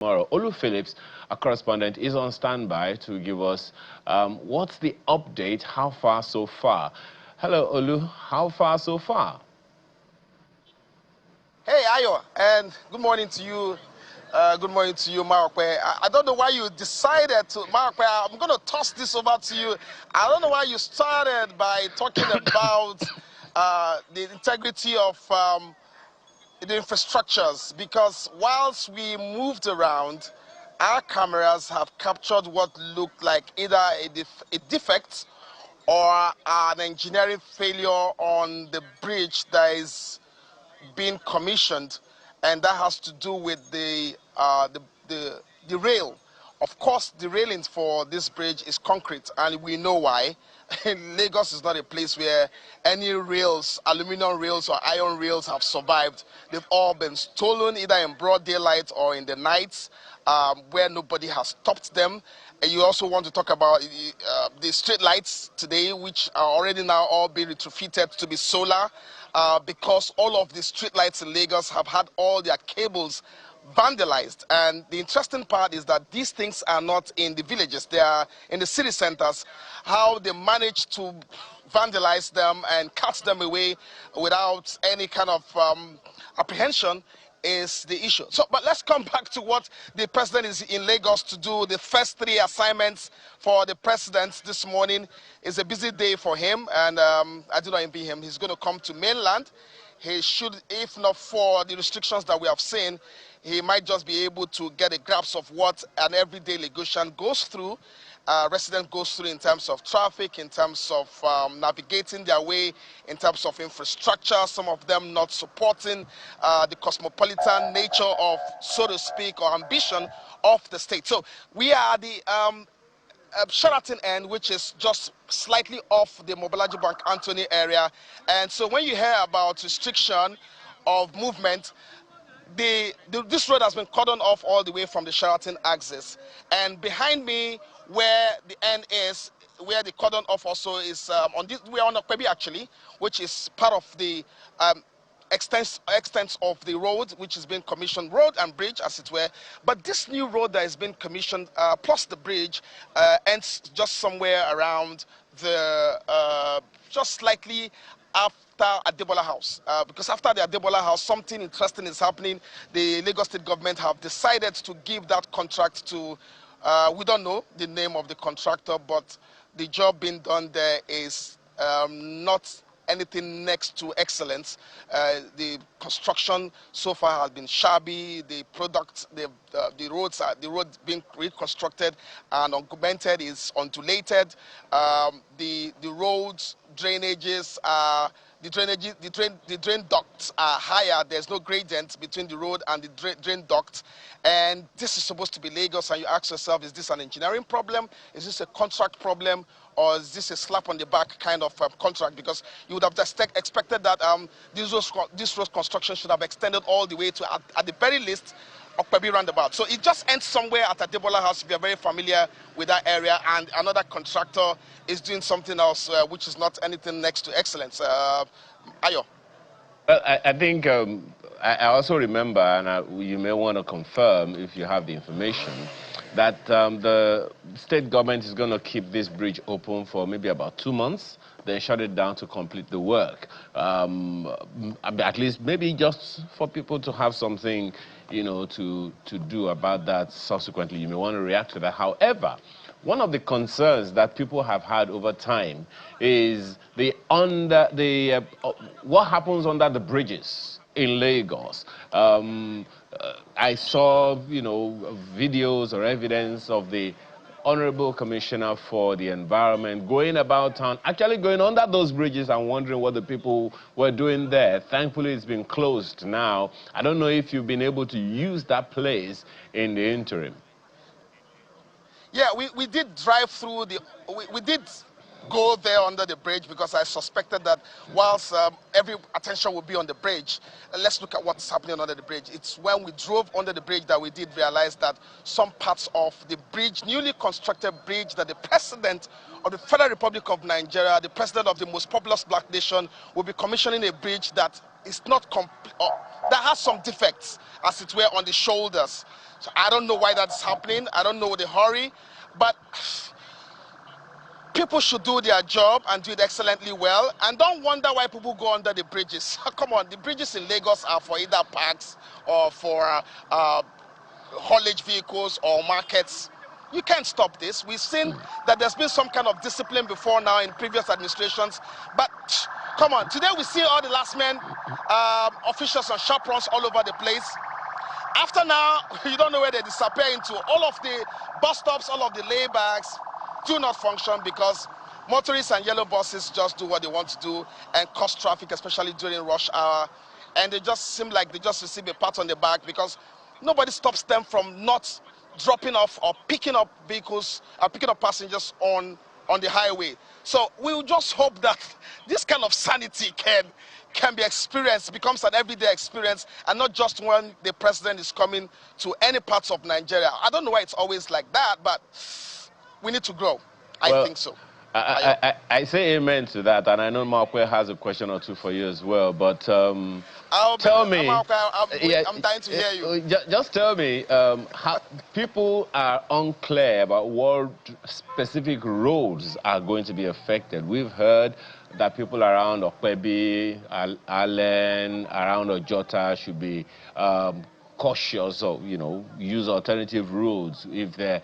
Tomorrow. Olu Phillips, a correspondent, is on standby to give us what's the update, how far so far. Hello, Olu. How far so far? Hey, Ayo, and good morning to you. Good morning to you, Marokwe. I don't know why you decided to, Marokwe, I'm going to toss this over to you. I don't know why you started by talking about the integrity of the infrastructures, because whilst we moved around, our cameras have captured what looked like either a defect or an engineering failure on the bridge that is being commissioned, and that has to do with the rail. Of course, the railings for this bridge is concrete, and we know why. Lagos is not a place where any rails, aluminum rails or iron rails, have survived. They've all been stolen either in broad daylight or in the nights, where nobody has stopped them. And you also want to talk about the street lights today, which are already now all being retrofitted to be solar, because all of the street lights in Lagos have had all their cables vandalized. And the interesting part is that these things are not in the villages, they are in the city centers. How they manage to vandalize them and cut them away without any kind of apprehension is the issue. So, but let's come back to what the president is in Lagos to do. The first 3 assignments for the president this morning is a busy day for him, and I do not envy him. He's going to come to mainland. He should, if not for the restrictions that we have seen, he might just be able to get a grasp of what an everyday Lagosian goes through, resident goes through in terms of traffic, in terms of navigating their way, in terms of infrastructure, some of them not supporting the cosmopolitan nature of, so to speak, or ambition of the state. So we are the Sheraton end, which is just slightly off the Mobolaji Bank Anthony area. And so when you hear about restriction of movement, this road has been cordoned off all the way from the Sheraton axis. And behind me, where the end is, where the cordon off also is, we're on Opebi actually, which is part of the extent of the road, which has been commissioned, road and bridge as it were. But this new road that has been commissioned, plus the bridge, ends just somewhere around the, just slightly after Adebola House. Because after the Adebola House, something interesting is happening. The Lagos State government have decided to give that contract to, we don't know the name of the contractor, but the job being done there is not anything next to excellence. The construction so far has been shabby. The product, the roads being reconstructed and augmented is undulated. The roads, drainages are. The drain ducts are higher. There's no gradient between the road and the drain duct. And this is supposed to be Lagos, and you ask yourself, is this an engineering problem? Is this a contract problem? Or is this a slap on the back kind of contract? Because you would have expected that this road construction should have extended all the way to, at the very least, Opebi roundabout. So it just ends somewhere at Adebola House, if you're very familiar with that area, and another contractor is doing something else which is not anything next to excellence. Ayo. Well, I think I also remember, and you may want to confirm if you have the information, that the state government is going to keep this bridge open for maybe about 2 months, then shut it down to complete the work. At least maybe just for people to have something, you know, to do about that subsequently. You may want to react to that. However, one of the concerns that people have had over time is what happens under the bridges in Lagos. I saw, you know, videos or evidence of the Honorable Commissioner for the Environment going about town, actually going under those bridges and wondering what the people were doing there. Thankfully, it's been closed now. I don't know if you've been able to use that place in the interim. Yeah, we did drive through the, we did go there under the bridge because I suspected that whilst every attention will be on the bridge, let's look at what's happening under the bridge. It's when we drove under the bridge that we did realize that some parts of the bridge, newly constructed bridge, that the president of the Federal Republic of Nigeria, the president of the most populous black nation, will be commissioning a bridge that is not complete, that has some defects, as it were, on the shoulders. So I don't know why that's happening. I don't know the hurry, but people should do their job and do it excellently well, and don't wonder why people go under the bridges. Come on, the bridges in Lagos are for either parks or for haulage vehicles or markets. You can't stop this. We've seen that there's been some kind of discipline before now in previous administrations, but come on, today we see all the last men officials and chaperons all over the place. After now, you don't know where they disappear into. All of the bus stops, all of the laybacks do not function because motorists and yellow buses just do what they want to do and cause traffic, especially during rush hour. And they just seem like they just receive a pat on the back because nobody stops them from not dropping off or picking up vehicles, picking up passengers on the highway. So we will just hope that this kind of sanity can be experienced, becomes an everyday experience, and not just when the president is coming to any parts of Nigeria. I don't know why it's always like that, but we need to grow. I think so. I say amen to that, and I know Markwe has a question or two for you as well, but tell me... I'm dying to hear you. Just tell me, how people are unclear about what specific roads are going to be affected. We've heard that people around Opebi, Allen, around Ojota should be cautious of, use alternative roads if the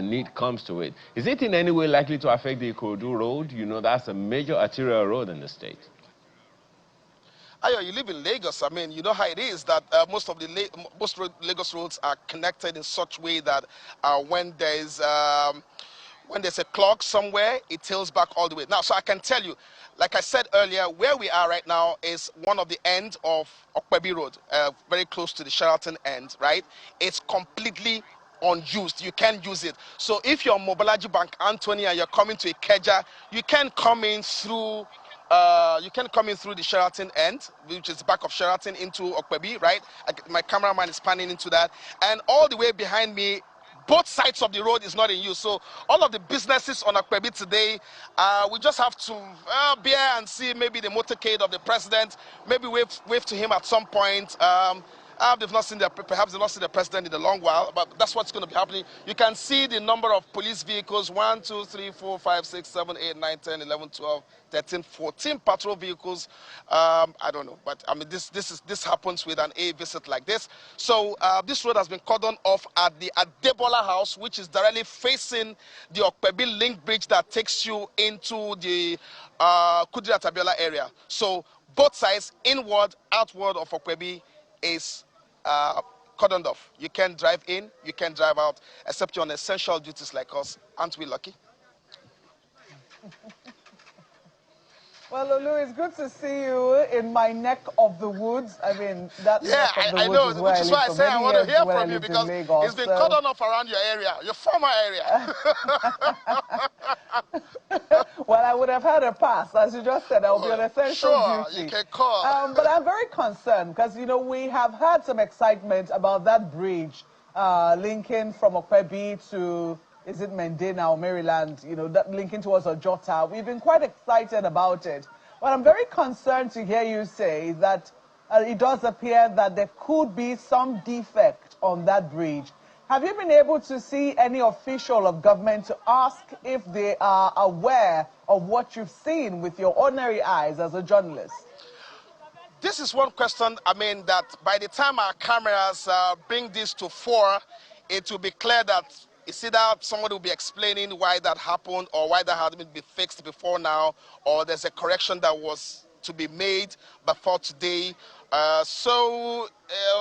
need comes to it. Is it in any way likely to affect the Ikorodu road? That's a major arterial road in the state. Ayo, you live in Lagos. I mean, you know how it is that most Lagos roads are connected in such way that when there's a clog somewhere, it tails back all the way. Now, so I can tell you, like I said earlier, where we are right now is one of the ends of Opebi Road, very close to the Sheraton end, right? It's completely unused. You can't use it. So if you're Mobolaji Bank Anthony and you're coming to Ikeja, you can come in through the Sheraton end, which is the back of Sheraton, into Opebi, right? My cameraman is panning into that. And all the way behind me, both sides of the road is not in use. So all of the businesses on Opebi today, we just have to bear and see maybe the motorcade of the president, maybe wave to him at some point. They've not seen perhaps they've not seen the president in a long while, but that's what's going to be happening. You can see the number of police vehicles: 1, 2, 3, 4, 5, 6, 7, 8, 9, 10, 11, 12, 13, 14 patrol vehicles. I don't know, but I mean this happens with an A visit like this. So this road has been cordoned off at the Adebola House, which is directly facing the Opebi Link Bridge that takes you into the Kudira Tabiola area. So both sides, inward, outward of Opebi, is cordoned off. You can't drive in, you can't drive out, except you're on essential duties like us. Aren't we lucky? Well, Lulu, it's good to see you in my neck of the woods. I mean, that neck of the woods is where which is why I say I want to hear from you, because it's been cordoned off around your area, your former area. Well, I would have had a pass, as you just said. I'll be on essential duty. Sure, you can call. But I'm very concerned because, we have had some excitement about that bridge linking from Opebi to, is it Mende now, Maryland, that linking towards Ojota. We've been quite excited about it. But I'm very concerned to hear you say that it does appear that there could be some defect on that bridge. Have you been able to see any official of government to ask if they are aware of what you've seen with your ordinary eyes as a journalist? This is one question, that by the time our cameras bring this to fore, it will be clear that it's either somebody will be explaining why that happened or why that hadn't been fixed before now, or there's a correction that was to be made before today.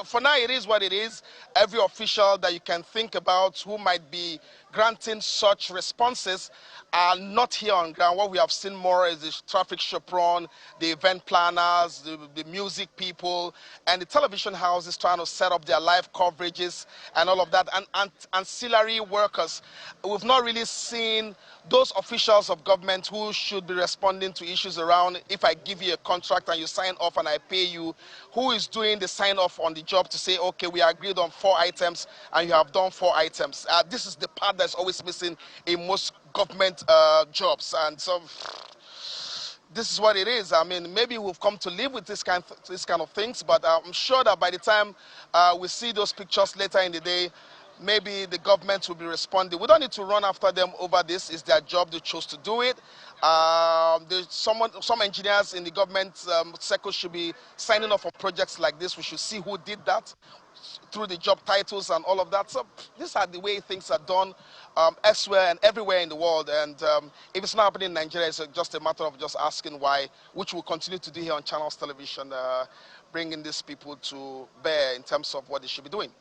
For now, it is what it is. Every official that you can think about who might be granting such responses are not here on ground. What we have seen more is the traffic chaperone, the event planners, the music people, and the television houses trying to set up their live coverages and all of that, and ancillary workers. We've not really seen those officials of government who should be responding to issues around, if I give you a contract and you sign off and I pay you, who is doing the sign off on the job to say, okay, we agreed on 4 items and you have done 4 items. This is the part that's always missing in most government jobs. And so this is what it is. I mean, maybe we've come to live with this kind of things, but I'm sure that by the time we see those pictures later in the day, maybe the government will be responding. We don't need to run after them over this. It's their job. They chose to do it. Some engineers in the government circle should be signing off on projects like this. We should see who did that through the job titles and all of that. So these are the way things are done elsewhere and everywhere in the world. And if it's not happening in Nigeria, it's just a matter of just asking why, which we'll continue to do here on Channels Television, bringing these people to bear in terms of what they should be doing.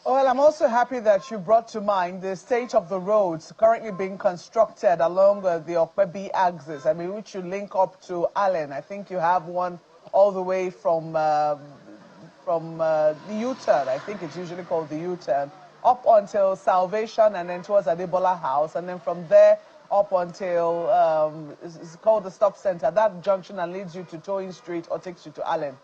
Well, I'm also happy that you brought to mind the state of the roads currently being constructed along the Opebi axis. I mean, which you link up to Allen. I think you have one all the way from the U-turn. I think it's usually called the U-turn, up until Salvation and then towards Adebola House. And then from there up until, it's called the stop center. That junction that leads you to Towing Street or takes you to Allen.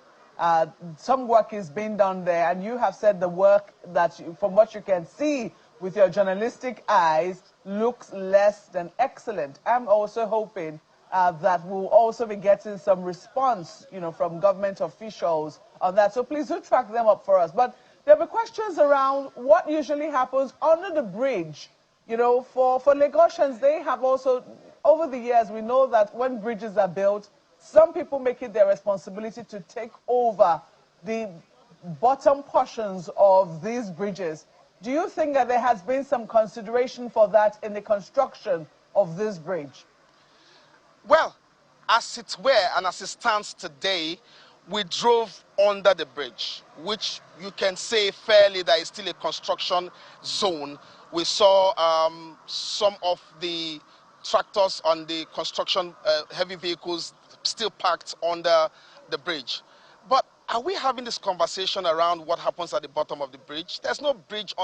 Some work is being done there, and you have said the work that, from what you can see with your journalistic eyes, looks less than excellent. I'm also hoping that we'll also be getting some response, from government officials on that. So please do track them up for us. But there will be questions around what usually happens under the bridge. For Lagosians, they have also, over the years, we know that when bridges are built, some people make it their responsibility to take over the bottom portions of these bridges. Do you think that there has been some consideration for that in the construction of this bridge? Well, as it were and as it stands today, we drove under the bridge, which you can say fairly that is still a construction zone. We saw some of the tractors on the construction heavy vehicles still parked under the bridge. But are we having this conversation around what happens at the bottom of the bridge? There's no bridge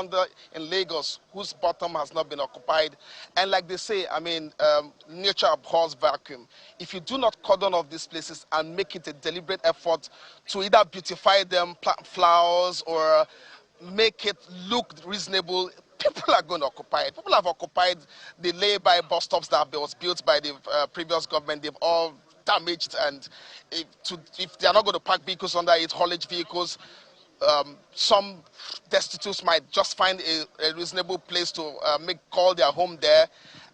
in Lagos whose bottom has not been occupied. And like they say, I mean, nature abhors vacuum. If you do not cordon off these places and make it a deliberate effort to either beautify them, plant flowers, or make it look reasonable, people are going to occupy it. People have occupied the lay-by bus stops that was built by the previous government. They've all damaged, and if they are not going to park vehicles under it, haulage vehicles, some destitutes might just find a reasonable place to call their home there.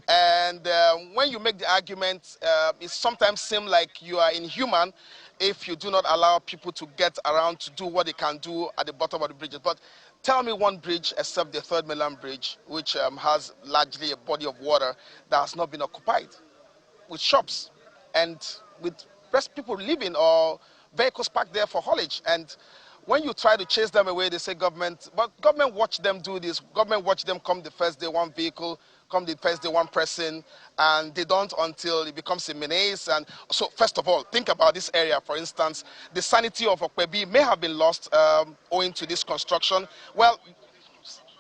And when you make the argument, it sometimes seems like you are inhuman if you do not allow people to get around to do what they can do at the bottom of the bridges. But tell me one bridge except the Third Mainland Bridge, which has largely a body of water that has not been occupied, with shops and with people living or vehicles parked there for haulage. And when you try to chase them away, they say government, but government watch them do this. Government watch them come the first day one vehicle, come the first day one person, and they don't until it becomes a menace. And so first of all, think about this area, for instance. The sanity of Opebi may have been lost owing to this construction. Well,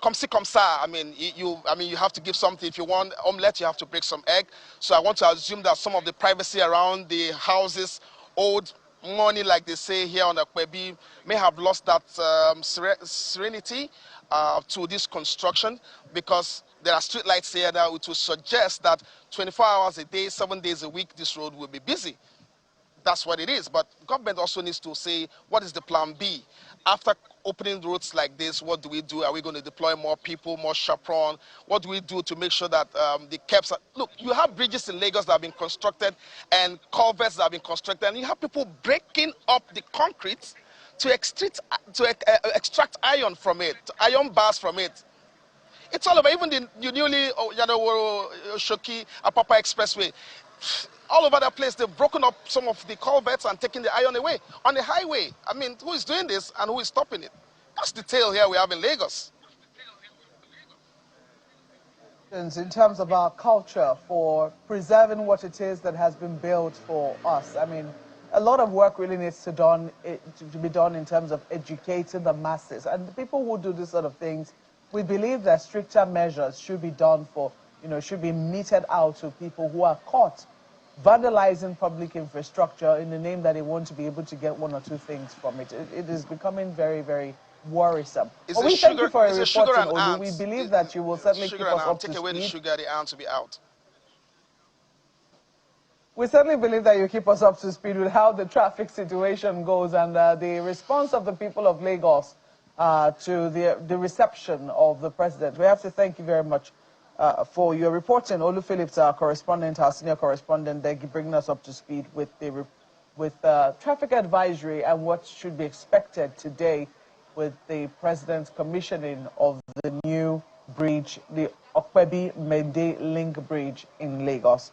come see, come ça. I mean, you have to give something. If you want omelette, you have to break some egg. So I want to assume that some of the privacy around the houses, old money, like they say here on Opebi, may have lost that serenity to this construction, because there are street lights here that would suggest that 24 hours a day, 7 days a week, this road will be busy. That's what it is. But government also needs to say, what is the plan B? After opening roads like this, what do we do? Are we going to deploy more people, more chaperone? What do we do to make sure that the caps are... Look, you have bridges in Lagos that have been constructed and culverts that have been constructed, and you have people breaking up the concrete to extract iron from it, iron bars from it. It's all about even the newly Shoki Apapa Expressway. All over the place, they've broken up some of the culverts and taken the iron away. On the highway, I mean, who is doing this and who is stopping it? That's the tale here we have in Lagos. In terms of our culture for preserving what it is that has been built for us. I mean, a lot of work really needs to be done in terms of educating the masses. And the people who do this sort of things, we believe that stricter measures should be done for, should be meted out to people who are caught vandalizing public infrastructure in the name that they want to be able to get one or two things from it. It is becoming very, very worrisome. Well, we thank you for a reporting, Olu. We believe that you will certainly keep us up to speed. Take away the sugar, the ants will be out. We certainly believe that you keep us up to speed with how the traffic situation goes and the response of the people of Lagos to the reception of the president. We have to thank you very much for your reporting. Olu Phillips, our correspondent, our senior correspondent, bringing us up to speed with traffic advisory and what should be expected today with the president's commissioning of the new bridge, the Opebi Mende link bridge in Lagos.